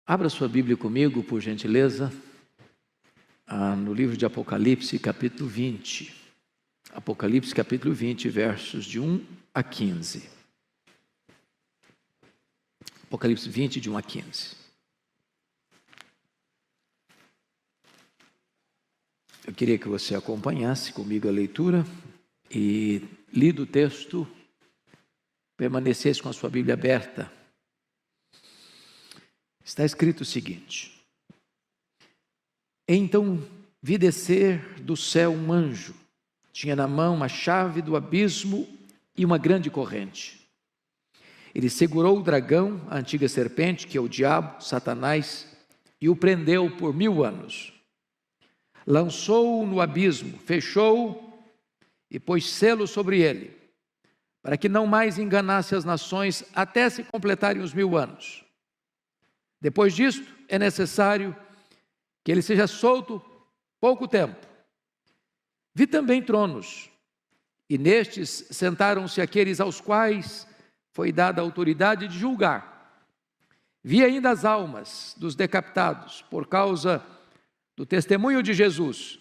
Abra sua Bíblia comigo, por gentileza, no livro de Apocalipse, capítulo 20. Apocalipse, capítulo 20, versos de 1 a 15. Apocalipse 20, de 1 a 15. Eu queria que você acompanhasse comigo a leitura e, lido o texto, permanecesse com a sua Bíblia aberta. Está escrito o seguinte: Então vi descer do céu um anjo, tinha na mão uma chave do abismo e uma grande corrente. Ele segurou o dragão, a antiga serpente, que é o diabo, Satanás, e o prendeu por 1000 anos. Lançou-o no abismo, fechou-o e pôs selo sobre ele, para que não mais enganasse as nações até se completarem os 1000 anos. Depois disto, é necessário que ele seja solto pouco tempo. Vi também tronos, e nestes sentaram-se aqueles aos quais foi dada a autoridade de julgar. Vi ainda as almas dos decapitados, por causa do testemunho de Jesus,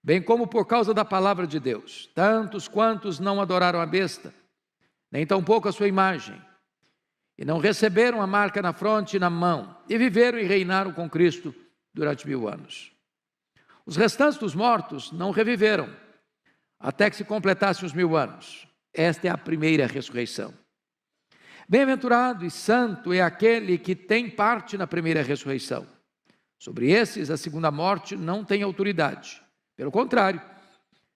bem como por causa da palavra de Deus, tantos quantos não adoraram a besta, nem tampouco a sua imagem, e não receberam a marca na fronte e na mão, e viveram e reinaram com Cristo durante 1000 anos. Os restantes dos mortos não reviveram, até que se completassem os 1000 anos. Esta é a primeira ressurreição. Bem-aventurado e santo é aquele que tem parte na primeira ressurreição. Sobre esses, a segunda morte não tem autoridade. Pelo contrário,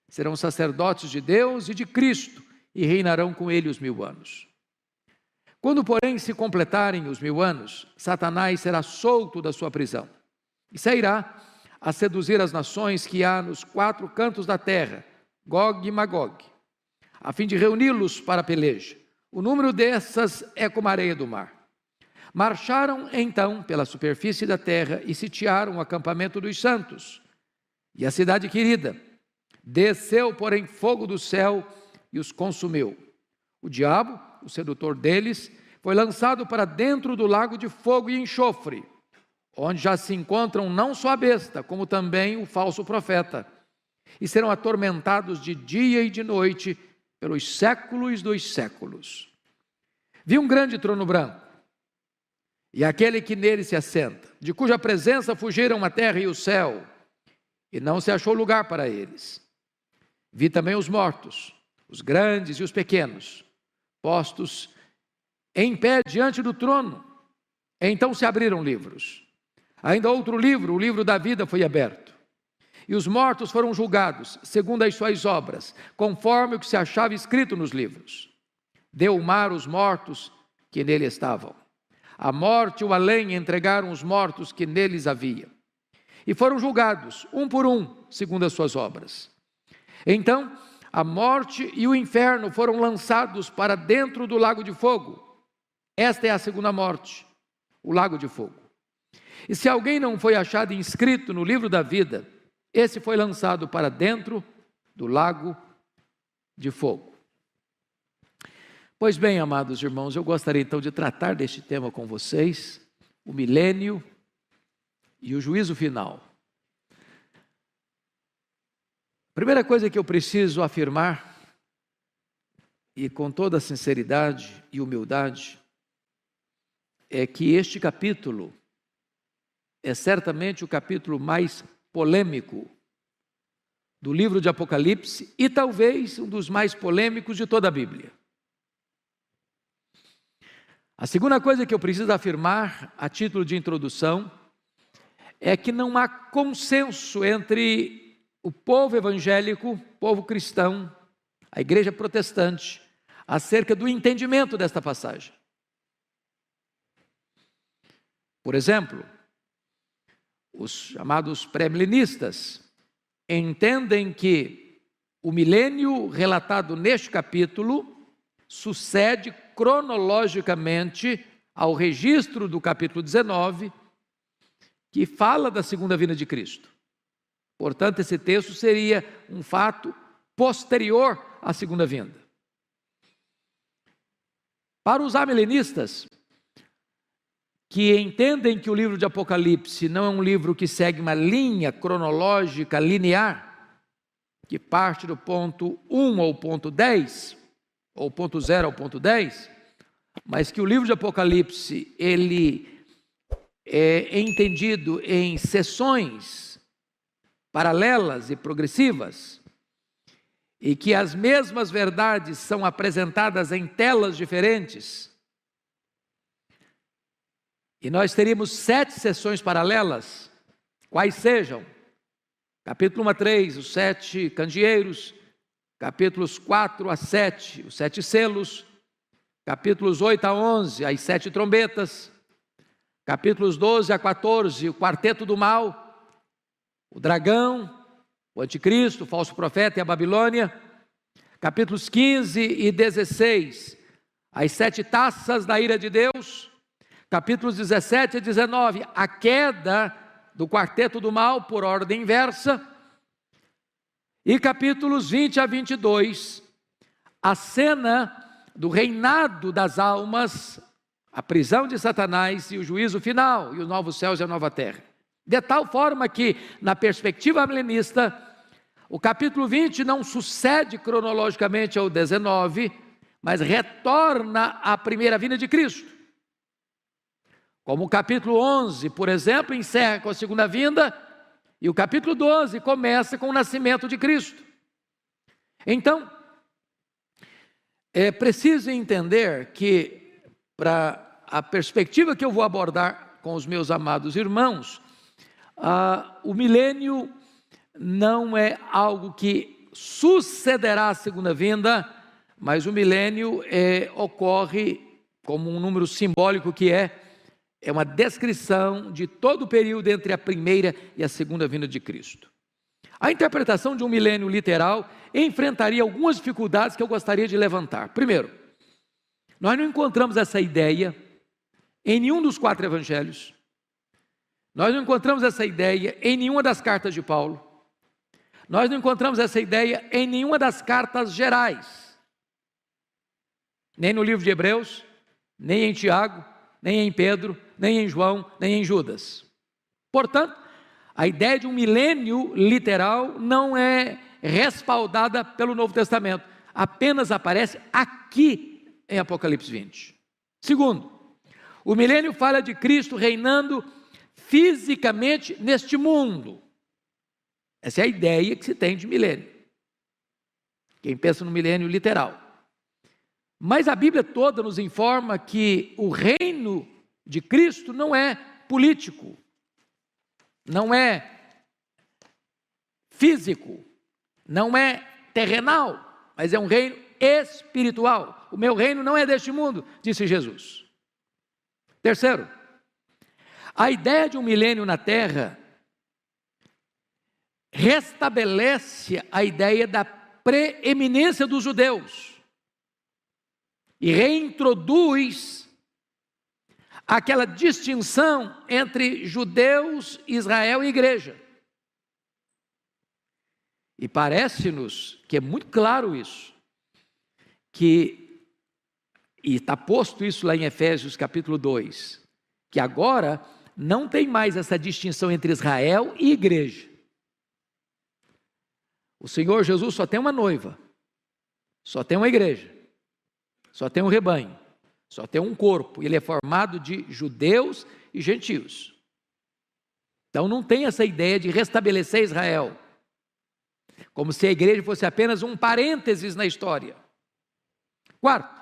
serão sacerdotes de Deus e de Cristo, e reinarão com ele os 1000 anos. Quando, porém, se completarem os 1000 anos, Satanás será solto da sua prisão e sairá a seduzir as nações que há nos 4 cantos da terra, Gog e Magog, a fim de reuni-los para a peleja. O número dessas é como a areia do mar. Marcharam então pela superfície da terra e sitiaram o acampamento dos santos e a cidade querida. Desceu, porém, fogo do céu e os consumiu. O diabo, o sedutor deles, foi lançado para dentro do lago de fogo e enxofre, onde já se encontram não só a besta, como também o falso profeta, e serão atormentados de dia e de noite pelos séculos dos séculos. Vi um grande trono branco, e aquele que nele se assenta, de cuja presença fugiram a terra e o céu, e não se achou lugar para eles. Vi também os mortos, os grandes e os pequenos, postos em pé diante do trono. Então se abriram livros. Ainda outro livro, o livro da vida, foi aberto. E os mortos foram julgados, segundo as suas obras, conforme o que se achava escrito nos livros. Deu o mar os mortos que nele estavam. A morte e o além entregaram os mortos que neles havia. E foram julgados, um por um, segundo as suas obras. Então a morte e o inferno foram lançados para dentro do lago de fogo. Esta é a segunda morte, o lago de fogo. E se alguém não foi achado inscrito no livro da vida, esse foi lançado para dentro do lago de fogo. Pois bem, amados irmãos, eu gostaria então de tratar deste tema com vocês, o milênio e o juízo final. Primeira coisa que eu preciso afirmar, e com toda sinceridade e humildade, é que este capítulo é certamente o capítulo mais polêmico do livro de Apocalipse e talvez um dos mais polêmicos de toda a Bíblia. A segunda coisa que eu preciso afirmar, a título de introdução, é que não há consenso entre o povo evangélico, povo cristão, a igreja protestante, acerca do entendimento desta passagem. Por exemplo, os chamados pré-milenistas entendem que o milênio relatado neste capítulo sucede cronologicamente ao registro do capítulo 19, que fala da segunda vinda de Cristo. Portanto, esse texto seria um fato posterior à segunda vinda. Para os amilenistas, que entendem que o livro de Apocalipse não é um livro que segue uma linha cronológica linear, que parte do ponto 1 ao ponto 10, ou ponto 0 ao ponto 10, mas que o livro de Apocalipse, ele é entendido em seções paralelas e progressivas, e que as mesmas verdades são apresentadas em telas diferentes. E nós teríamos 7 sessões paralelas, quais sejam: capítulo 1 a 3, os 7 candeeiros; capítulos 4 a 7, os 7 selos; capítulos 8 a 11, as 7 trombetas; capítulos 12 a 14, o quarteto do mal, o dragão, o anticristo, o falso profeta e a Babilônia; capítulos 15 e 16, as 7 taças da ira de Deus; capítulos 17 a 19, a queda do quarteto do mal por ordem inversa; e capítulos 20 a 22, a cena do reinado das almas, a prisão de Satanás e o juízo final, e os novos céus e a nova terra. De tal forma que, na perspectiva milenista, o capítulo 20 não sucede cronologicamente ao 19, mas retorna à primeira vinda de Cristo. Como o capítulo 11, por exemplo, encerra com a segunda vinda, e o capítulo 12 começa com o nascimento de Cristo. Então, é preciso entender que, para a perspectiva que eu vou abordar com os meus amados irmãos, o milênio não é algo que sucederá à segunda vinda, mas o milênio ocorre como um número simbólico que é uma descrição de todo o período entre a primeira e a segunda vinda de Cristo. A interpretação de um milênio literal enfrentaria algumas dificuldades que eu gostaria de levantar. Primeiro, nós não encontramos essa ideia em nenhum dos 4 evangelhos. Nós não encontramos essa ideia em nenhuma das cartas de Paulo. Nós não encontramos essa ideia em nenhuma das cartas gerais. Nem no livro de Hebreus, nem em Tiago, nem em Pedro, nem em João, nem em Judas. Portanto, a ideia de um milênio literal não é respaldada pelo Novo Testamento. Apenas aparece aqui em Apocalipse 20. Segundo, o milênio fala de Cristo reinando fisicamente neste mundo. Essa é a ideia que se tem de milênio. Quem pensa no milênio literal. Mas a Bíblia toda nos informa que o reino de Cristo não é político, não é físico, não é terrenal, mas é um reino espiritual. O meu reino não é deste mundo, disse Jesus. Terceiro, a ideia de um milênio na terra restabelece a ideia da preeminência dos judeus e reintroduz aquela distinção entre judeus, Israel e igreja. E parece-nos que é muito claro isso, e está posto isso lá em Efésios capítulo 2, que agora não tem mais essa distinção entre Israel e igreja. O Senhor Jesus só tem uma noiva, só tem uma igreja, só tem um rebanho, só tem um corpo. Ele é formado de judeus e gentios. Então não tem essa ideia de restabelecer Israel, como se a igreja fosse apenas um parênteses na história. Quarto,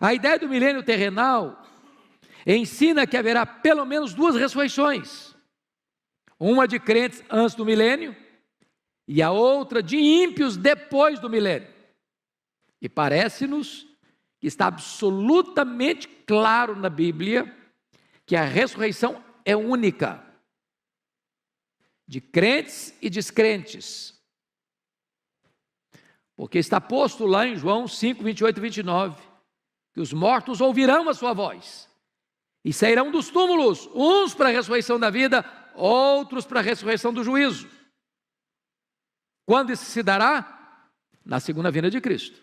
a ideia do milênio terrenal ensina que haverá pelo menos 2 ressurreições. Uma de crentes antes do milênio e a outra de ímpios depois do milênio. E parece-nos que está absolutamente claro na Bíblia que a ressurreição é única, de crentes e descrentes. Porque está posto lá em João 5, 28 e 29, que os mortos ouvirão a sua voz e sairão dos túmulos, uns para a ressurreição da vida, outros para a ressurreição do juízo. Quando isso se dará? Na segunda vinda de Cristo.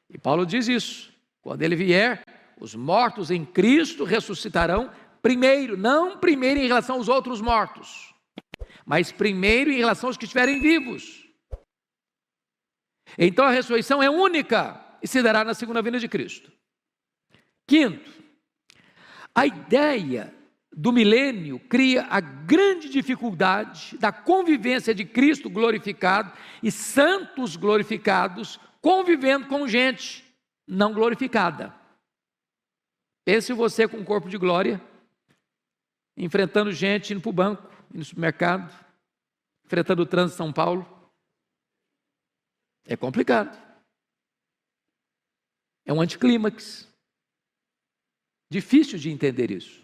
E Paulo diz isso: quando ele vier os mortos em Cristo ressuscitarão primeiro, não primeiro em relação aos outros mortos, mas primeiro em relação aos que estiverem vivos. Então a ressurreição é única e se dará na segunda vinda de Cristo. Quinto, a ideia do milênio cria a grande dificuldade da convivência de Cristo glorificado e santos glorificados convivendo com gente não glorificada. Pense você com um corpo de glória, enfrentando gente indo para o banco, indo no supermercado, enfrentando o trânsito de São Paulo. É complicado. É um anticlímax. Difícil de entender isso.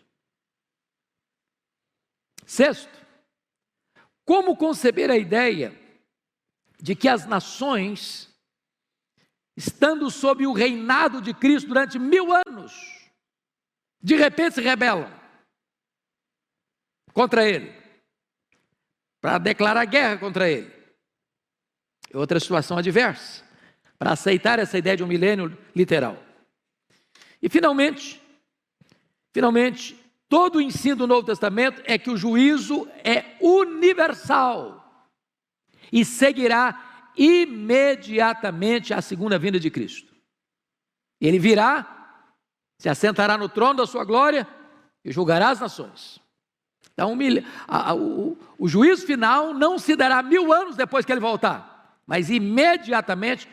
Sexto, como conceber a ideia de que as nações, estando sob o reinado de Cristo durante 1000 anos, de repente se rebelam contra Ele, para declarar guerra contra Ele? É outra situação adversa, para aceitar essa ideia de um milênio literal. E finalmente, todo o ensino do Novo Testamento é que o juízo é universal e seguirá imediatamente à segunda vinda de Cristo. Ele virá, se assentará no trono da sua glória e julgará as nações. Então, o juízo final não se dará 1000 anos depois que ele voltar, mas imediatamente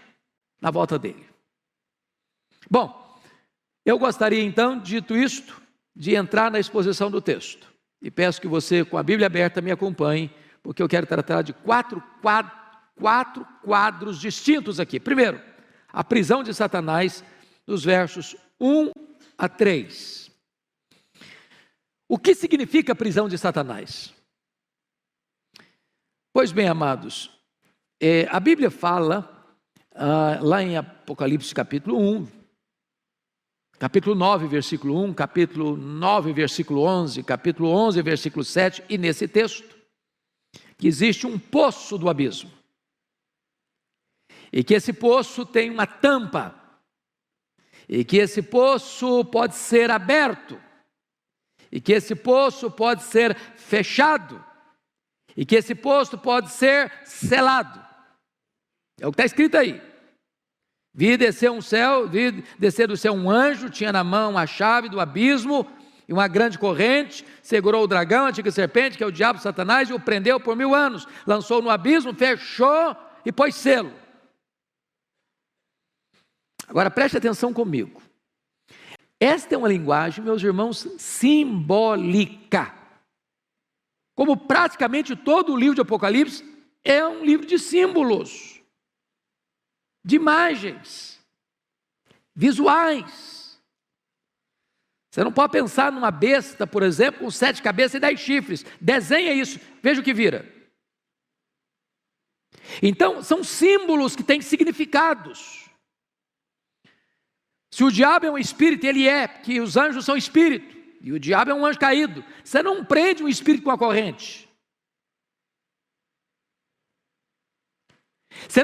na volta dele. Bom, eu gostaria então, dito isto, de entrar na exposição do texto. E peço que você, com a Bíblia aberta, me acompanhe, porque eu quero tratar de quatro quadros distintos aqui. Primeiro, a prisão de Satanás, dos versos 1 a 3. O que significa a prisão de Satanás? Pois bem, amados, a Bíblia fala, lá em Apocalipse capítulo 1, capítulo 9, versículo 1, capítulo 9, versículo 11, capítulo 11, versículo 7, e nesse texto, que existe um poço do abismo, e que esse poço tem uma tampa, e que esse poço pode ser aberto, e que esse poço pode ser fechado, e que esse poço pode ser selado. É o que está escrito aí. Vi descer do céu um anjo, tinha na mão a chave do abismo e uma grande corrente, segurou o dragão, a antiga serpente, que é o diabo, Satanás, e o prendeu por 1000 anos, lançou no abismo, fechou e pôs selo. Agora preste atenção comigo. Esta é uma linguagem, meus irmãos, simbólica. Como praticamente todo o livro de Apocalipse é um livro de símbolos, de imagens, visuais. Você não pode pensar numa besta, por exemplo, com 7 cabeças e 10 chifres. Desenha isso, veja o que vira. Então, são símbolos que têm significados. Se o diabo é um espírito, ele é, porque os anjos são espírito, e o diabo é um anjo caído. Você não prende um espírito com a corrente. Você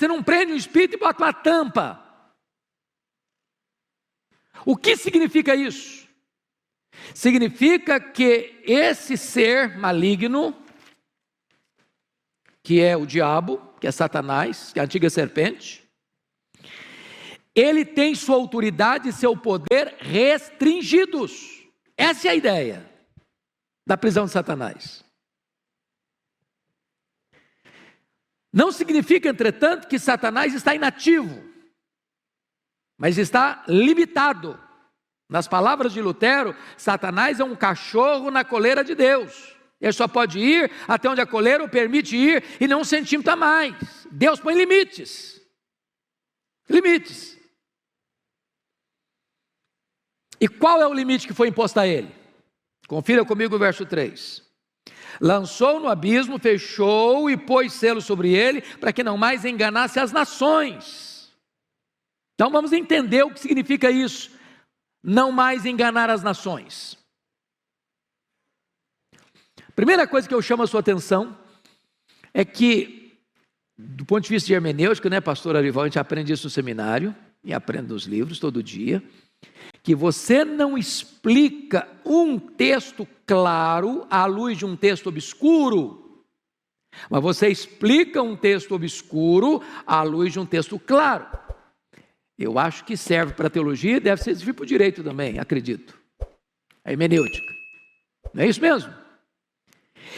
não prende um espírito e bota uma tampa. O que significa isso? Significa que esse ser maligno, que é o diabo, que é Satanás, que é a antiga serpente, ele tem sua autoridade e seu poder restringidos. Essa é a ideia da prisão de Satanás. Não significa, entretanto, que Satanás está inativo, mas está limitado. Nas palavras de Lutero, Satanás é um cachorro na coleira de Deus. Ele só pode ir até onde a coleira o permite ir e não 1 centímetro a mais. Deus põe limites. Limites. E qual é o limite que foi imposto a ele? Confira comigo o verso 3. Lançou no abismo, fechou e pôs selo sobre ele, para que não mais enganasse as nações. Então vamos entender o que significa isso. Não mais enganar as nações. Primeira coisa que eu chamo a sua atenção é que, do ponto de vista de hermenêutica, né, pastor Arival, a gente aprende isso no seminário, e aprende nos livros todo dia, que você não explica um texto claro à luz de um texto obscuro, mas você explica um texto obscuro à luz de um texto claro. Eu acho que serve para a teologia e deve servir para o direito também, acredito. A hermenêutica. Não é isso mesmo?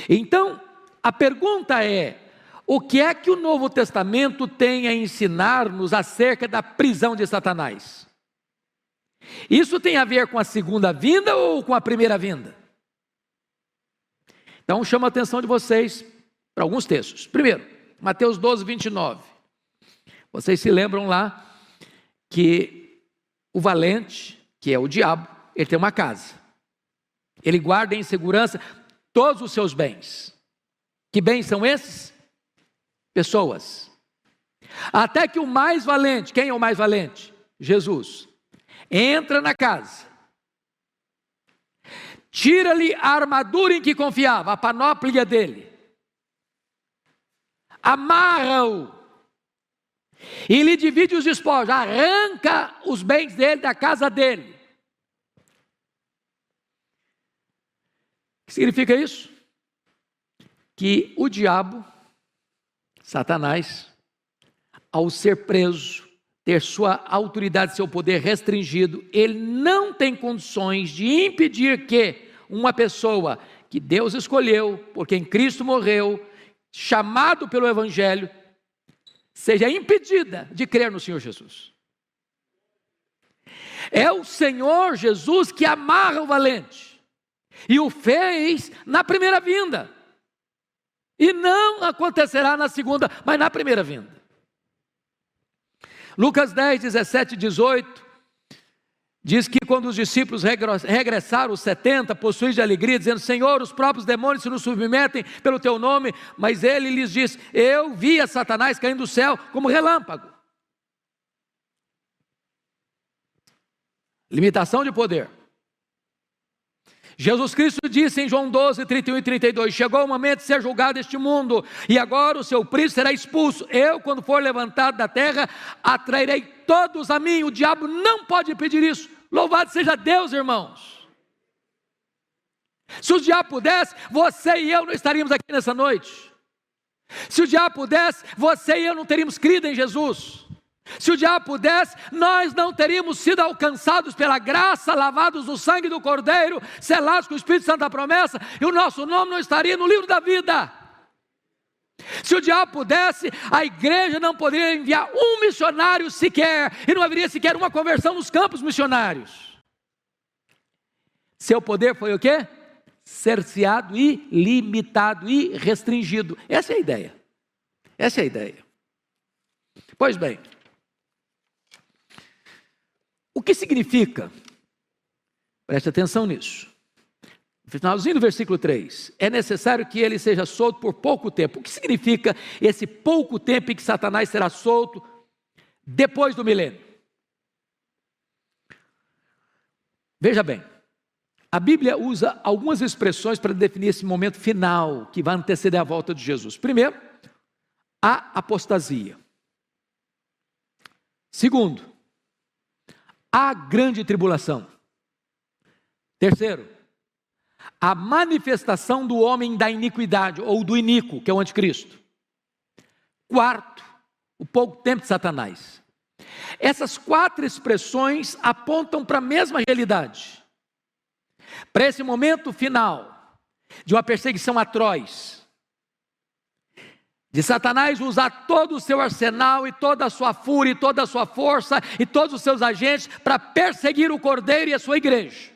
Então, a pergunta é: o que é que o Novo Testamento tem a ensinar-nos acerca da prisão de Satanás? Isso tem a ver com a segunda vinda ou com a primeira vinda? Então, chamo a atenção de vocês para alguns textos. Primeiro, Mateus 12, 29. Vocês se lembram lá que o valente, que é o diabo, ele tem uma casa. Ele guarda em segurança todos os seus bens. Que bens são esses? Pessoas. Até que o mais valente, quem é o mais valente? Jesus. Entra na casa. Tira-lhe a armadura em que confiava, a panóplia dele. Amarra-o. E lhe divide os despojos, arranca os bens dele da casa dele. O que significa isso? Que o diabo, Satanás, ao ser preso, ter sua autoridade, seu poder restringido, ele não tem condições de impedir que uma pessoa que Deus escolheu, por quem Cristo morreu, chamado pelo Evangelho, seja impedida de crer no Senhor Jesus. É o Senhor Jesus que amarra o valente, e o fez na primeira vinda, e não acontecerá na segunda, mas na primeira vinda. Lucas 10, 17 e 18, diz que quando os discípulos regressaram, os 70, possuídos de alegria, dizendo: Senhor, os próprios demônios se nos submetem pelo teu nome, mas ele lhes disse: eu vi a Satanás caindo do céu como relâmpago. Limitação de poder. Jesus Cristo disse em João 12, 31 e 32, chegou o momento de ser julgado este mundo, e agora o seu príncipe será expulso. Eu, quando for levantado da terra, atrairei todos a mim. O diabo não pode impedir isso. Louvado seja Deus, irmãos. Se o diabo pudesse, você e eu não estaríamos aqui nessa noite. Se o diabo pudesse, você e eu não teríamos crido em Jesus. Se o diabo pudesse, nós não teríamos sido alcançados pela graça, lavados no sangue do Cordeiro, selados com o Espírito Santo da promessa, e o nosso nome não estaria no livro da vida. Se o diabo pudesse, a igreja não poderia enviar um missionário sequer, e não haveria sequer uma conversão nos campos missionários. Seu poder foi o quê? Cerceado e limitado e restringido. Essa é a ideia. Essa é a ideia. Pois bem, o que significa? Preste atenção nisso. No finalzinho do versículo 3, é necessário que ele seja solto por pouco tempo. O que significa esse pouco tempo em que Satanás será solto depois do milênio? Veja bem, a Bíblia usa algumas expressões para definir esse momento final que vai anteceder a volta de Jesus. Primeiro, a apostasia. Segundo, a grande tribulação. Terceiro, a manifestação do homem da iniquidade, ou do iníquo, que é o anticristo. Quarto, o pouco tempo de Satanás. Essas quatro expressões apontam para a mesma realidade. Para esse momento final, de uma perseguição atroz, de Satanás usar todo o seu arsenal e toda a sua fúria e toda a sua força e todos os seus agentes para perseguir o Cordeiro e a sua igreja.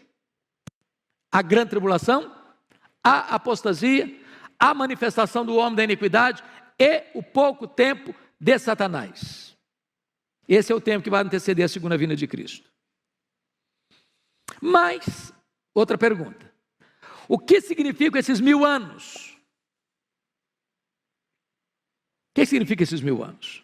A grande tribulação, a apostasia, a manifestação do homem da iniquidade e o pouco tempo de Satanás. Esse é o tempo que vai anteceder a segunda vinda de Cristo. Mas, outra pergunta: o que significam esses 1000 anos? O que significa esses 1000 anos?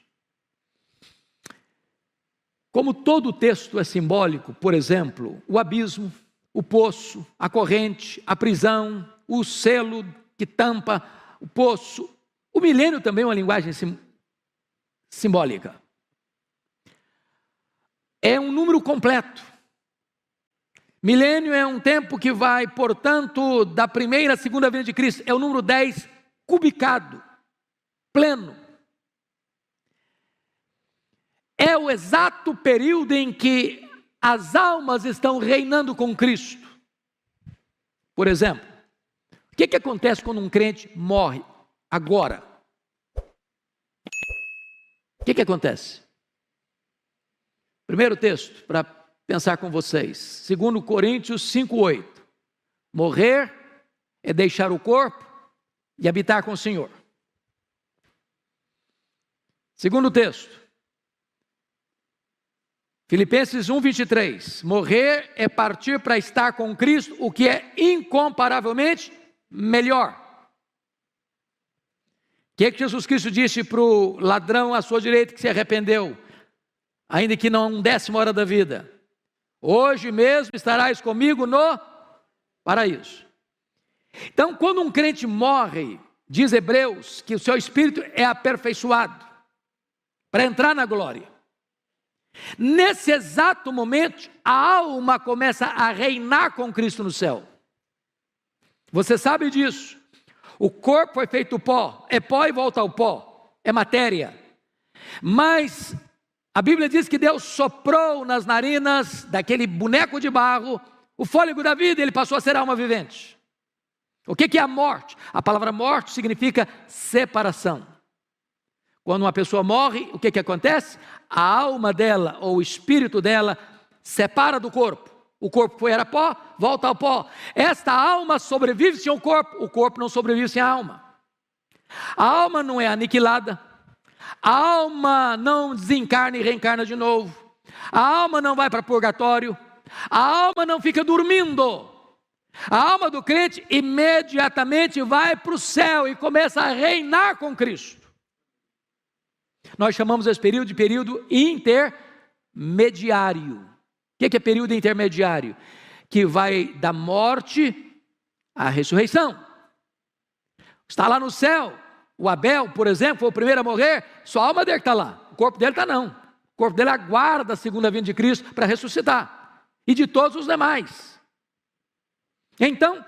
Como todo o texto é simbólico, por exemplo, o abismo, o poço, a corrente, a prisão, o selo que tampa o poço, o milênio também é uma linguagem simbólica. É um número completo. Milênio é um tempo que vai, portanto, da primeira à segunda vinda de Cristo. É o número 10 cubicado, pleno. É o exato período em que as almas estão reinando com Cristo. Por exemplo, o que acontece quando um crente morre agora? O que acontece? Primeiro texto, para pensar com vocês, 2 Coríntios 5:8. Morrer é deixar o corpo e habitar com o Senhor. Segundo texto, Filipenses 1:23. Morrer é partir para estar com Cristo, o que é incomparavelmente melhor. O que Jesus Cristo disse para o ladrão à sua direita que se arrependeu, ainda que não 10ª hora da vida? Hoje mesmo estarás comigo no paraíso. Então, quando um crente morre, diz Hebreus que o seu espírito é aperfeiçoado para entrar na glória. Nesse exato momento, a alma começa a reinar com Cristo no céu. Você sabe disso. O corpo foi feito pó, é pó e volta ao pó, é matéria. Mas a Bíblia diz que Deus soprou nas narinas daquele boneco de barro o fôlego da vida e ele passou a ser alma vivente. O que é a morte? A palavra morte significa separação. Quando uma pessoa morre, o que acontece? A alma dela, ou o espírito dela, separa do corpo. O corpo era pó, volta ao pó. Esta alma sobrevive sem o corpo não sobrevive sem a alma. A alma não é aniquilada, a alma não desencarna e reencarna de novo, a alma não vai para purgatório, a alma não fica dormindo. A alma do crente imediatamente vai para o céu e começa a reinar com Cristo. Nós chamamos esse período de período intermediário. O que é período intermediário? Que vai da morte à ressurreição. Está lá no céu. O Abel, por exemplo, foi o primeiro a morrer. Sua alma dele está lá. O corpo dele está não. O corpo dele aguarda a segunda vinda de Cristo para ressuscitar. E de todos os demais. Então,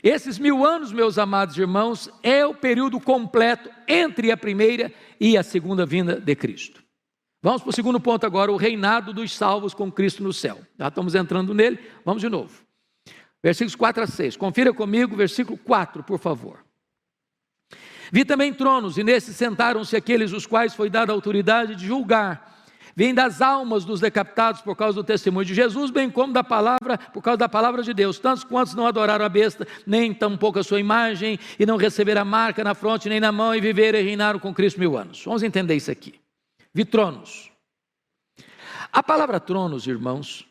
esses 1000 anos, meus amados irmãos, é o período completo entre a primeira e a segunda vinda de Cristo. Vamos para o segundo ponto agora, o reinado dos salvos com Cristo no céu. Já estamos entrando nele, vamos de novo. Versículos 4-6, confira comigo, versículo 4, por favor. Vi também tronos, e nesses sentaram-se aqueles os quais foi dada a autoridade de julgar. Vêm das almas dos decapitados por causa do testemunho de Jesus, bem como da palavra, por causa da palavra de Deus. Tantos quantos não adoraram a besta, nem tampouco a sua imagem, e não receberam a marca na fronte nem na mão, e viveram e reinaram com Cristo 1000 anos. Vamos entender isso aqui. Vi tronos. A palavra tronos, irmãos,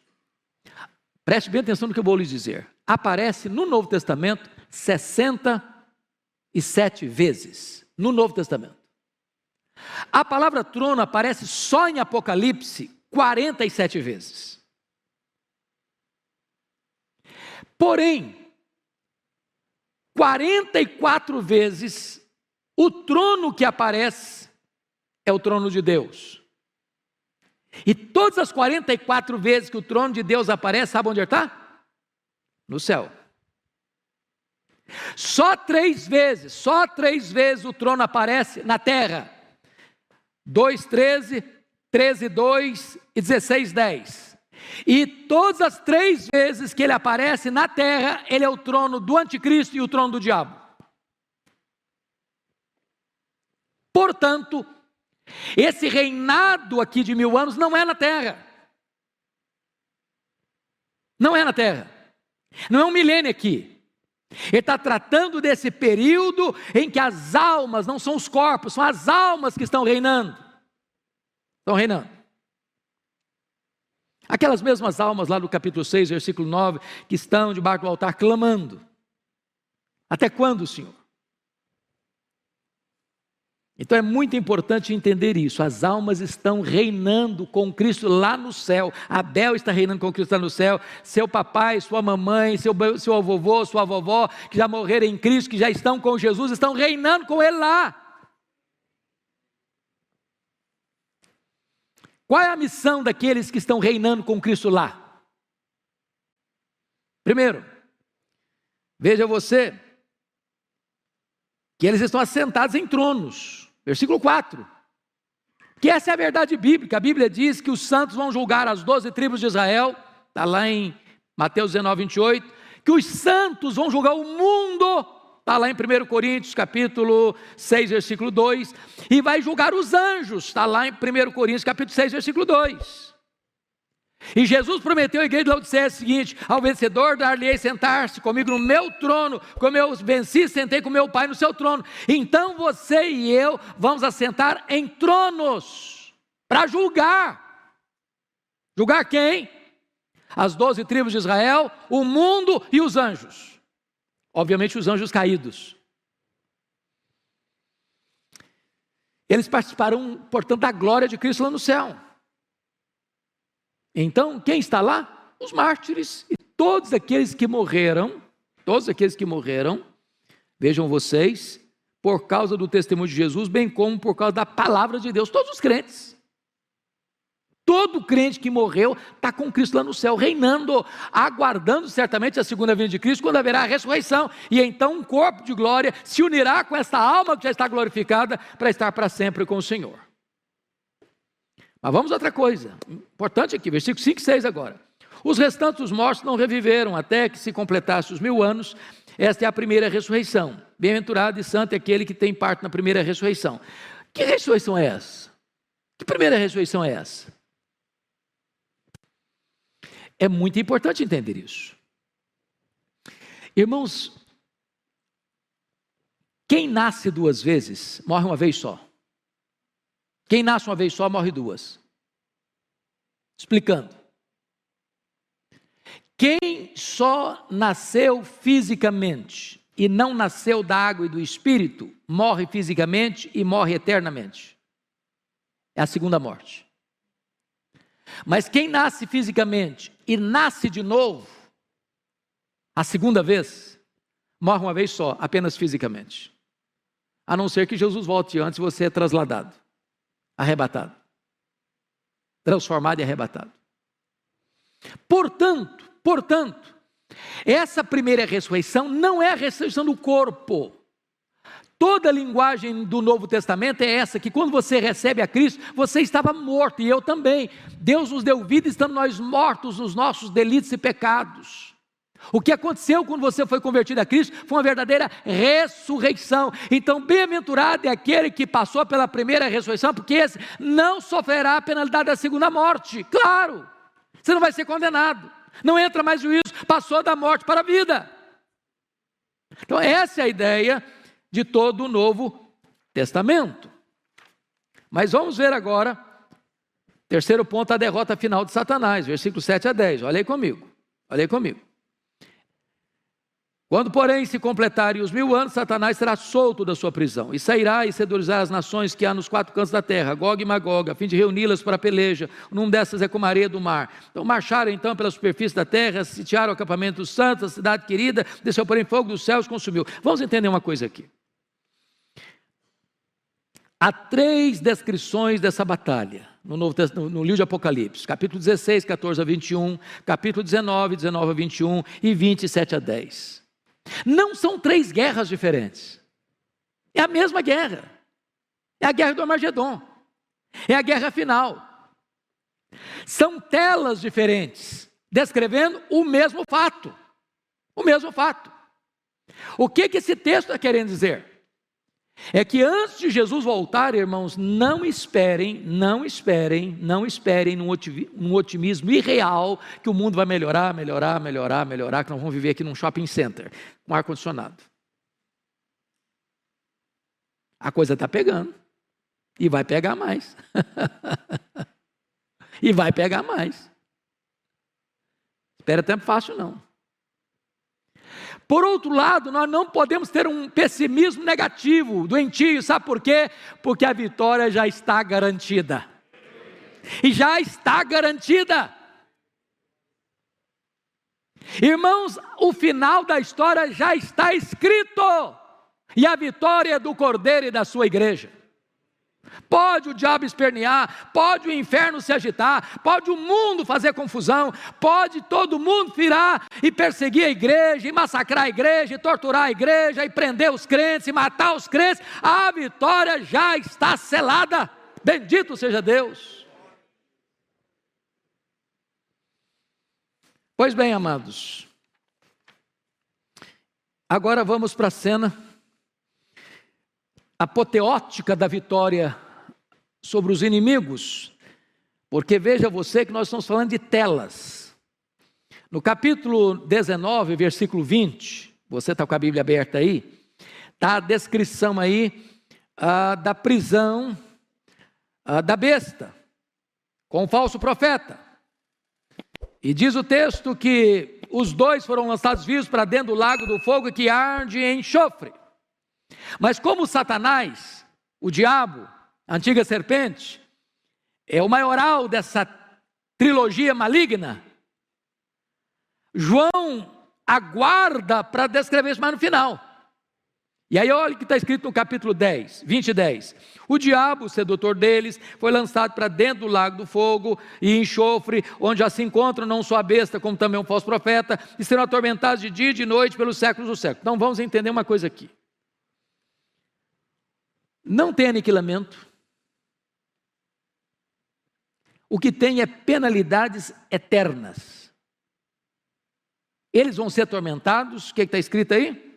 preste bem atenção no que eu vou lhes dizer. Aparece no Novo Testamento 67 vezes. No Novo Testamento. A palavra trono aparece só em Apocalipse 47 vezes. Porém, 44 vezes o trono que aparece é o trono de Deus. E todas as 44 vezes que o trono de Deus aparece, sabe onde ele está? No céu. Só 3 vezes o trono aparece na terra. 2:13, 13:2 e 16:10. E todas as 3 vezes que ele aparece na terra, ele é o trono do anticristo e o trono do diabo. Portanto, esse reinado aqui de 1000 anos não é na terra. Não é na terra. Não é um milênio aqui. Ele está tratando desse período em que as almas, não são os corpos, são as almas que estão reinando. Estão reinando. Aquelas mesmas almas lá do capítulo 6, versículo 9, que estão debaixo do altar clamando. Até quando, Senhor? Então é muito importante entender isso. As almas estão reinando com Cristo lá no céu. Abel está reinando com Cristo lá no céu. Seu papai, sua mamãe, seu vovô, sua vovó, que já morreram em Cristo, que já estão com Jesus, estão reinando com Ele lá. Qual é a missão daqueles que estão reinando com Cristo lá? Primeiro, veja você que eles estão assentados em tronos. Versículo 4. Que essa é a verdade bíblica. A Bíblia diz que os santos vão julgar as 12 tribos de Israel. Está lá em Mateus 19, 28. Que os santos vão julgar o mundo. Está lá em 1 Coríntios, capítulo 6, versículo 2. E vai julgar os anjos. Está lá em 1 Coríntios, capítulo 6, versículo 2. E Jesus prometeu à igreja de Laodiceia o seguinte: ao vencedor dar-lhe-ei sentar-se comigo no meu trono, como eu venci, sentei com meu Pai no seu trono. Então você e eu vamos assentar em tronos para julgar. Julgar quem? As 12 tribos de Israel, o mundo e os anjos. Obviamente os anjos caídos. Eles participarão, portanto, da glória de Cristo lá no céu. Então, quem está lá? Os mártires e todos aqueles que morreram, vejam vocês, por causa do testemunho de Jesus, bem como por causa da palavra de Deus, todos os crentes. Todo crente que morreu está com Cristo lá no céu, reinando, aguardando certamente a segunda vinda de Cristo, quando haverá a ressurreição, e então um corpo de glória se unirá com esta alma que já está glorificada, para estar para sempre com o Senhor. Mas vamos a outra coisa, importante aqui, versículos 5 e 6 agora. Os restantes dos mortos não reviveram, até que se completasse os 1000 anos, esta é a primeira ressurreição. Bem-aventurado e santo é aquele que tem parte na primeira ressurreição. Que ressurreição é essa? Que primeira ressurreição é essa? É muito importante entender isso. Irmãos, quem nasce 2 vezes, morre uma vez só. Quem nasce uma vez só, morre 2. Explicando. Quem só nasceu fisicamente e não nasceu da água e do Espírito, morre fisicamente e morre eternamente. É a segunda morte. Mas quem nasce fisicamente e nasce de novo, a segunda vez, morre uma vez só, apenas fisicamente. A não ser que Jesus volte antes, você é trasladado. Arrebatado, transformado e arrebatado. Portanto, essa primeira ressurreição não é a ressurreição do corpo. Toda a linguagem do Novo Testamento é essa, que quando você recebe a Cristo, você estava morto, e eu também. Deus nos deu vida, estamos nós mortos nos nossos delitos e pecados. O que aconteceu quando você foi convertido a Cristo foi uma verdadeira ressurreição. Então, bem-aventurado é aquele que passou pela primeira ressurreição, porque esse não sofrerá a penalidade da segunda morte. Claro, você não vai ser condenado, não entra mais juízo, passou da morte para a vida. Então, essa é a ideia de todo o Novo Testamento. Mas vamos ver agora, terceiro ponto, a derrota final de Satanás, versículos 7 a 10. Olha aí comigo. Quando, porém, se completarem os 1000 anos, Satanás será solto da sua prisão, e sairá e seduzirá as nações que há nos 4 cantos da terra, Gog e Magog, a fim de reuni-las para a peleja. O nome dessas é como a areia do mar. Então marcharam então pela superfície da terra, sitiaram o acampamento dos santos, a cidade querida, desceu porém fogo dos céus e consumiu. Vamos entender uma coisa aqui. Há 3 descrições dessa batalha no livro de Apocalipse, capítulo 16, 14 a 21, capítulo 19, 19 a 21 e 27 a 10. Não são 3 guerras diferentes, é a mesma guerra, é a guerra do Armagedon, é a guerra final. São telas diferentes, descrevendo o mesmo fato. O que esse texto está querendo dizer? É que antes de Jesus voltar, irmãos, não esperem num otimismo irreal que o mundo vai melhorar, que nós vamos viver aqui num shopping center, com ar-condicionado. A coisa está pegando, e vai pegar mais. Espera tempo fácil não. Por outro lado, nós não podemos ter um pessimismo negativo, doentio, sabe por quê? Porque a vitória já está garantida. E já está garantida. Irmãos, o final da história já está escrito. E a vitória é do Cordeiro e da sua igreja. Pode o diabo espernear, pode o inferno se agitar, pode o mundo fazer confusão, pode todo mundo virar e perseguir a igreja, e massacrar a igreja, e torturar a igreja, e prender os crentes, e matar os crentes. A vitória já está selada. Bendito seja Deus. Pois bem, amados, agora vamos para a cena apoteótica da vitória sobre os inimigos, porque veja você que nós estamos falando de telas. No capítulo 19, versículo 20, você está com a Bíblia aberta aí, está a descrição aí da prisão da besta, com o falso profeta. E diz o texto que os dois foram lançados vivos para dentro do lago do fogo que arde em enxofre. Mas como Satanás, o diabo, a antiga serpente, é o maioral dessa trilogia maligna, João aguarda para descrever isso mais no final. E aí olha o que está escrito no capítulo 10, 20 e 10. O diabo, o sedutor deles, foi lançado para dentro do lago do fogo e enxofre, onde já se encontram não só a besta, como também um falso profeta, e serão atormentados de dia e de noite pelos séculos dos séculos. Então vamos entender uma coisa aqui. Não tem aniquilamento. O que tem é penalidades eternas. Eles vão ser atormentados, o que está escrito aí?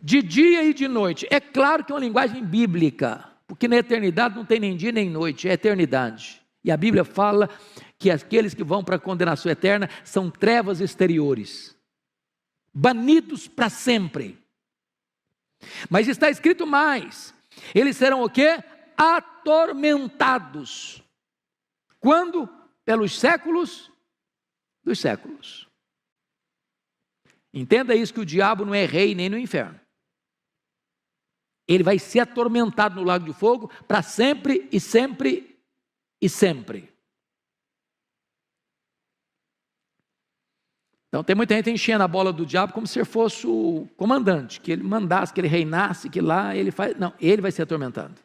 De dia e de noite. É claro que é uma linguagem bíblica, porque na eternidade não tem nem dia nem noite, é eternidade. E a Bíblia fala que aqueles que vão para a condenação eterna são trevas exteriores, banidos para sempre. Mas está escrito mais, eles serão o quê? Atormentados. Quando? Pelos séculos dos séculos. Entenda isso, que o diabo não é rei nem no inferno. Ele vai ser atormentado no lago de fogo para sempre e sempre e sempre. Então tem muita gente enchendo a bola do diabo como se fosse o comandante, que ele mandasse, que ele reinasse, que lá ele faz... Não, ele vai ser atormentado.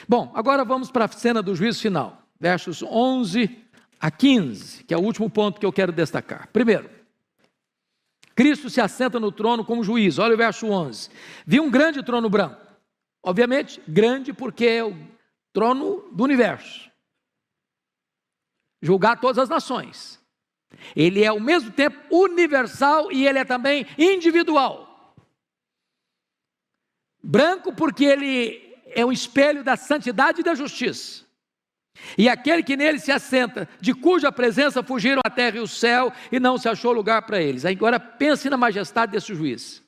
Bom, agora vamos para a cena do juízo final, versos 11 a 15, que é o último ponto que eu quero destacar. Primeiro, Cristo se assenta no trono como juiz. Olha o verso 11. Vi um grande trono branco. Obviamente, grande porque é o trono do universo. Julgar todas as nações. Ele é ao mesmo tempo universal e ele é também individual. Branco porque ele é um espelho da santidade e da justiça. E aquele que nele se assenta, de cuja presença fugiram a terra e o céu, e não se achou lugar para eles. Agora pense na majestade desse juiz,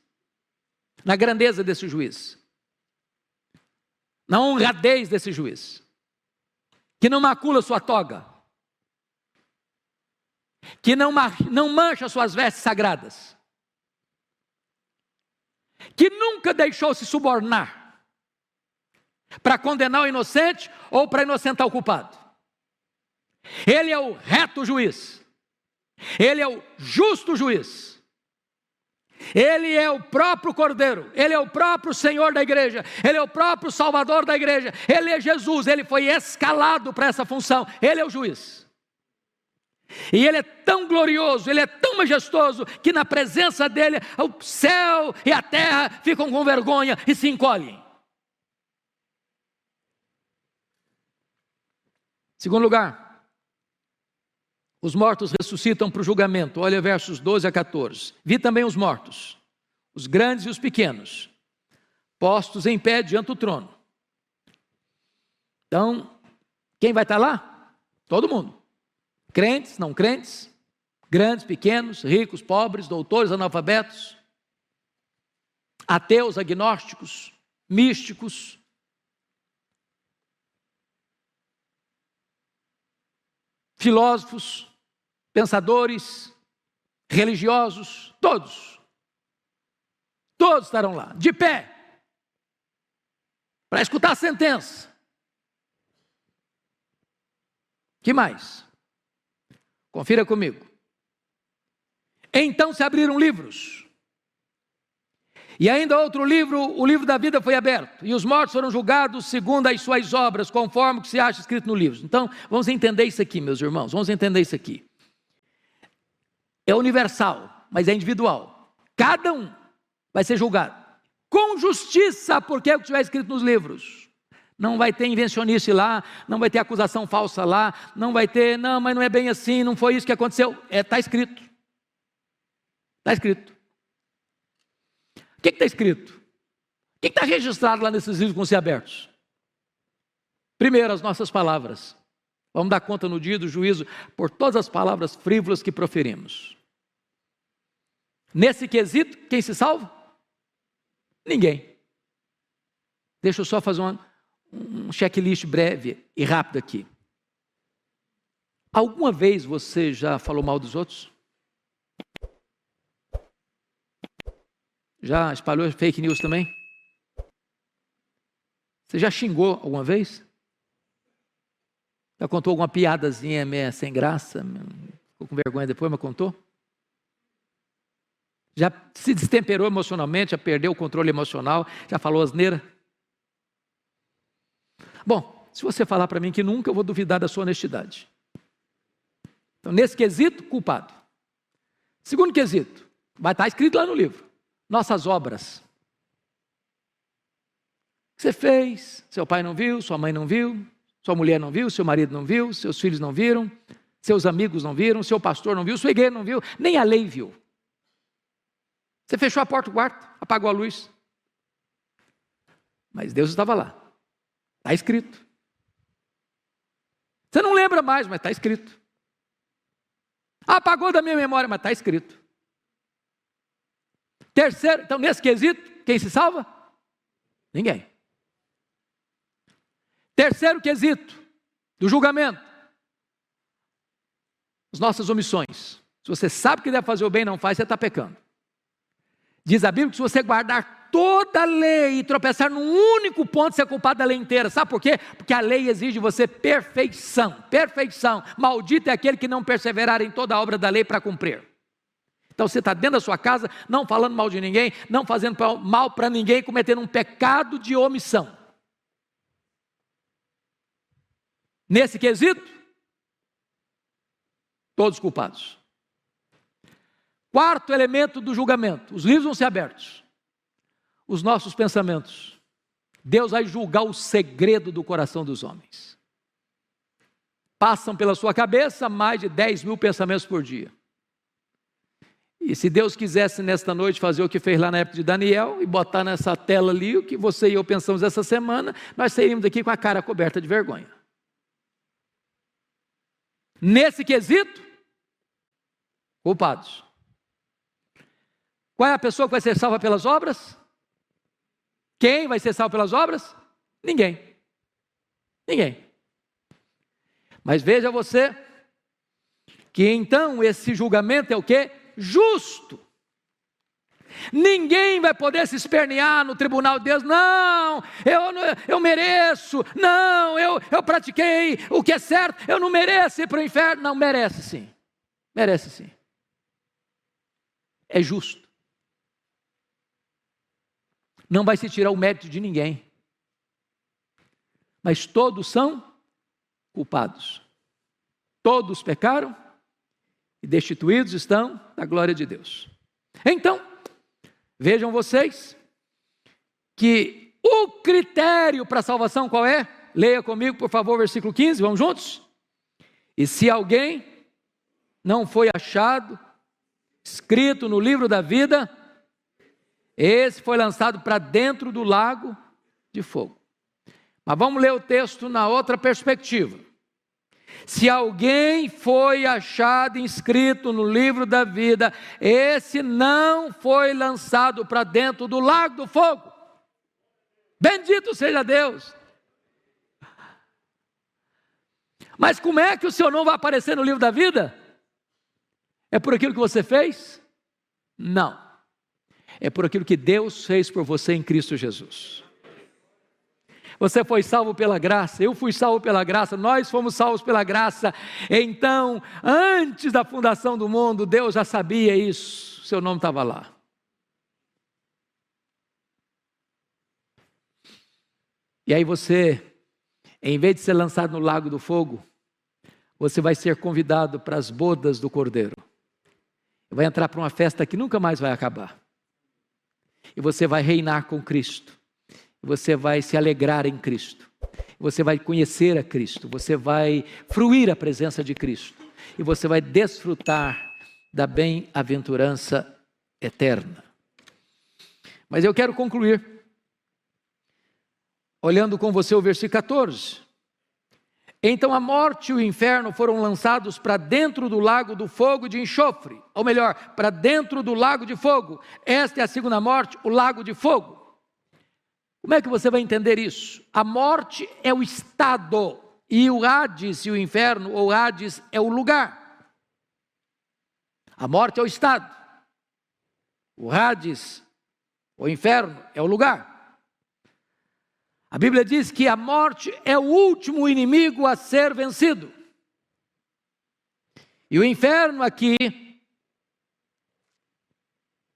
na grandeza desse juiz, na honradez desse juiz, que não macula sua toga, que não mancha suas vestes sagradas, que nunca deixou se subornar para condenar o inocente ou para inocentar o culpado. Ele é o reto juiz, ele é o justo juiz, ele é o próprio Cordeiro, ele é o próprio Senhor da igreja, ele é o próprio Salvador da igreja, ele é Jesus, ele foi escalado para essa função, ele é o juiz. E ele é tão glorioso, ele é tão majestoso, que na presença dele o céu e a terra ficam com vergonha e se encolhem. Segundo lugar, os mortos ressuscitam para o julgamento. Olha versos 12 a 14. Vi também os mortos, os grandes e os pequenos, postos em pé diante do trono. Então, quem vai estar lá? Todo mundo. Crentes, não crentes, grandes, pequenos, ricos, pobres, doutores, analfabetos, ateus, agnósticos, místicos, filósofos, pensadores, religiosos, todos estarão lá, de pé, para escutar a sentença. Que mais? Confira comigo. Então se abriram livros, E ainda outro livro, o livro da vida foi aberto, e os mortos foram julgados segundo as suas obras, conforme o que se acha escrito no livro. Então, vamos entender isso aqui, meus irmãos, vamos entender isso aqui. É universal, mas é individual. Cada um vai ser julgado com justiça, porque é o que estiver escrito nos livros. Não vai ter invencionice lá, não vai ter acusação falsa lá, não vai ter, não, mas não é bem assim, não foi isso que aconteceu. Está escrito. Está escrito. O que está escrito? O que está registrado lá nesses livros que vão ser abertos? Primeiro, as nossas palavras. Vamos dar conta no dia do juízo por todas as palavras frívolas que proferimos. Nesse quesito, quem se salva? Ninguém. Deixa eu só fazer um checklist breve e rápido aqui. Alguma vez você já falou mal dos outros? Já espalhou fake news também? Você já xingou alguma vez? Já contou alguma piadazinha meio sem graça? Ficou com vergonha depois, mas contou? Já se destemperou emocionalmente, já perdeu o controle emocional, já falou asneira? Bom, se você falar para mim que nunca, eu vou duvidar da sua honestidade. Então, nesse quesito, culpado. Segundo quesito, vai estar escrito lá no livro. Nossas obras. O que você fez, seu pai não viu, sua mãe não viu, sua mulher não viu, seu marido não viu, seus filhos não viram, seus amigos não viram, seu pastor não viu, sua igreja não viu, nem a lei viu. Você fechou a porta do quarto, apagou a luz. Mas Deus estava lá. Está escrito. Você não lembra mais, mas está escrito. Apagou da minha memória, mas está escrito. Terceiro, então nesse quesito, quem se salva? Ninguém. Terceiro quesito do julgamento. As nossas omissões. Se você sabe que deve fazer o bem e não faz, você está pecando. Diz a Bíblia que se você guardar toda a lei e tropeçar num único ponto, você é culpado da lei inteira. Sabe por quê? Porque a lei exige de você perfeição. Perfeição. Maldito é aquele que não perseverar em toda a obra da lei para cumprir. Então você está dentro da sua casa, não falando mal de ninguém, não fazendo mal para ninguém, cometendo um pecado de omissão. Nesse quesito, todos culpados. Quarto elemento do julgamento, os livros vão ser abertos. Os nossos pensamentos. Deus vai julgar o segredo do coração dos homens. Passam pela sua cabeça mais de 10.000 pensamentos por dia. E se Deus quisesse nesta noite fazer o que fez lá na época de Daniel e botar nessa tela ali o que você e eu pensamos essa semana, nós sairíamos daqui com a cara coberta de vergonha. Nesse quesito, culpados. Qual é a pessoa que vai ser salva pelas obras? Quem vai ser salvo pelas obras? Ninguém. Ninguém. Mas veja você que então esse julgamento é o quê? Justo. Ninguém vai poder se espernear no tribunal de Deus. Não, eu mereço. Não, eu pratiquei o que é certo. Eu não mereço ir para o inferno. Não, merece sim. Merece sim. É justo. Não vai se tirar o mérito de ninguém. Mas todos são culpados. Todos pecaram e destituídos estão da glória de Deus. Então, vejam vocês que o critério para a salvação qual é? Leia comigo, por favor, versículo 15, vamos juntos? E se alguém não foi achado, escrito no livro da vida, esse foi lançado para dentro do lago de fogo. Mas vamos ler o texto na outra perspectiva. Se alguém foi achado inscrito no livro da vida, esse não foi lançado para dentro do lago do fogo. Bendito seja Deus. Mas como é que o seu nome vai aparecer no livro da vida? É por aquilo que você fez? Não. É por aquilo que Deus fez por você em Cristo Jesus. Você foi salvo pela graça, eu fui salvo pela graça, nós fomos salvos pela graça. Então, antes da fundação do mundo, Deus já sabia isso, seu nome estava lá. E aí você, em vez de ser lançado no lago do fogo, você vai ser convidado para as bodas do Cordeiro. Vai entrar para uma festa que nunca mais vai acabar. E você vai reinar com Cristo. Você vai se alegrar em Cristo. Você vai conhecer a Cristo. Você vai fruir a presença de Cristo. E você vai desfrutar da bem-aventurança eterna. Mas eu quero concluir olhando com você o versículo 14. Então a morte e o inferno foram lançados para dentro do lago do fogo de enxofre, ou melhor, para dentro do lago de fogo. Esta é a segunda morte, o lago de fogo. Como é que você vai entender isso? A morte é o estado, e o Hades e o inferno, ou Hades, é o lugar. A morte é o estado, o Hades, o inferno, é o lugar. A Bíblia diz que a morte é o último inimigo a ser vencido. E o inferno aqui,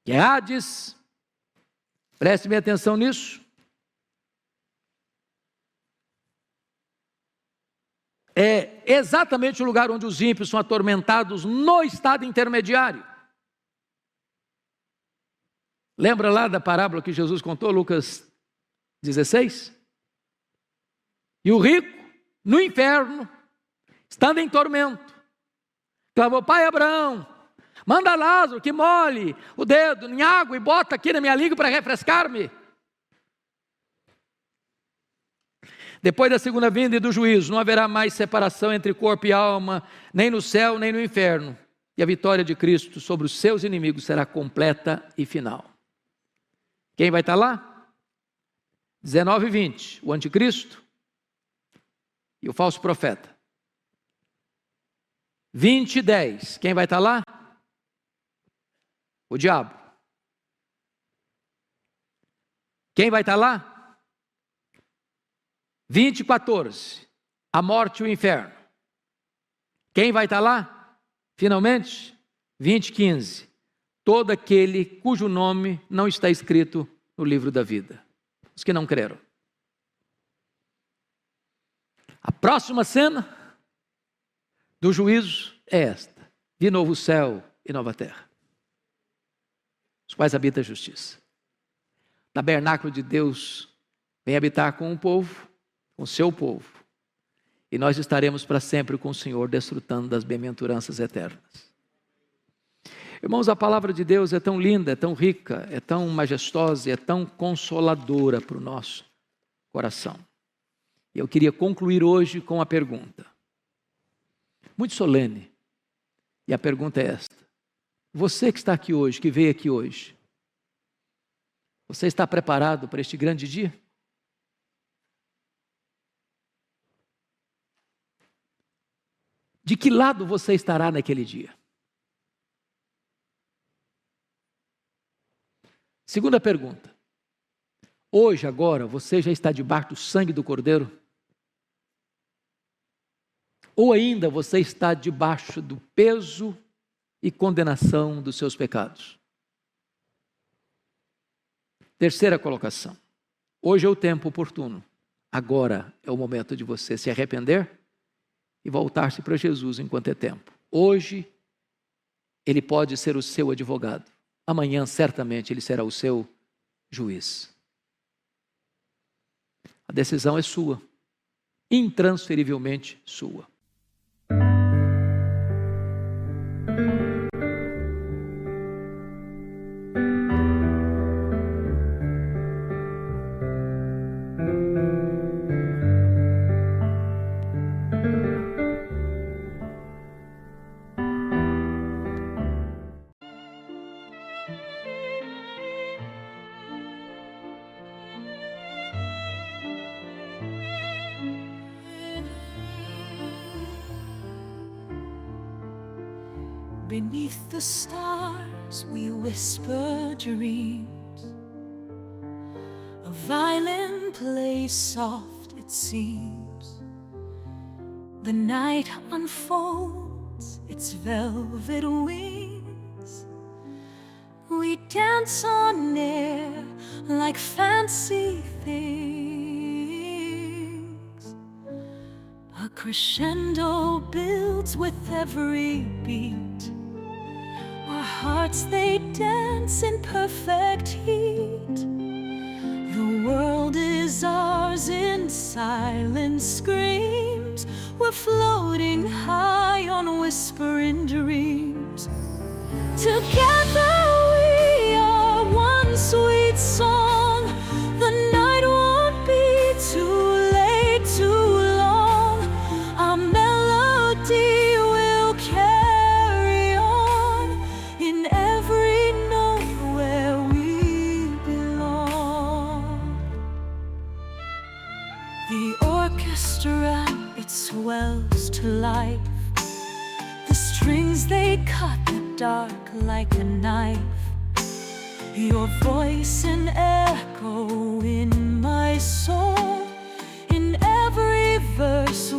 que é Hades, preste bem atenção nisso, é exatamente o lugar onde os ímpios são atormentados no estado intermediário. Lembra lá da parábola que Jesus contou, Lucas 16? E o rico, no inferno, estando em tormento, clamou: Pai Abraão, manda Lázaro que molhe o dedo em água e bota aqui na minha língua para refrescar-me. Depois da segunda vinda e do juízo, não haverá mais separação entre corpo e alma, nem no céu, nem no inferno. E a vitória de Cristo sobre os seus inimigos será completa e final. Quem vai estar lá? 19 e 20, o anticristo e o falso profeta. 20 e 10, quem vai estar lá? O diabo. Quem vai estar lá? 20 e 14, a morte e o inferno. Quem vai estar lá? Finalmente, 20 e 15, todo aquele cujo nome não está escrito no livro da vida. Os que não creram. A próxima cena do juízo é esta: de novo céu e nova terra, os quais habita a justiça. Tabernáculo de Deus vem habitar com o povo, com o seu povo, e nós estaremos para sempre com o Senhor, desfrutando das bem-aventuranças eternas. Irmãos, a palavra de Deus é tão linda, é tão rica, é tão majestosa, é tão consoladora para o nosso coração. E eu queria concluir hoje com uma pergunta, muito solene, e a pergunta é esta: você que está aqui hoje, que veio aqui hoje, você está preparado para este grande dia? De que lado você estará naquele dia? Segunda pergunta: hoje, agora, você já está debaixo do sangue do Cordeiro? Ou ainda você está debaixo do peso e condenação dos seus pecados? Terceira colocação: hoje é o tempo oportuno. Agora é o momento de você se arrepender e voltar-se para Jesus enquanto é tempo. Hoje, Ele pode ser o seu advogado. Amanhã, certamente, Ele será o seu juiz. A decisão é sua, intransferivelmente sua. Beneath the stars we whisper dreams. A violin plays soft, it seems. The night unfolds its velvet wings. We dance on air like fancy things. crescendo builds with every beat. Our hearts, they dance in perfect heat. The world is ours in silent screams. We're floating high on whispering dreams. Together we are one sweet song. The night won't be too late, too long. Our melody will carry on in every note where we belong. The orchestra, it swells to life. The strings, they cut the dark like a knife. Your voice an echo in my soul. In every verse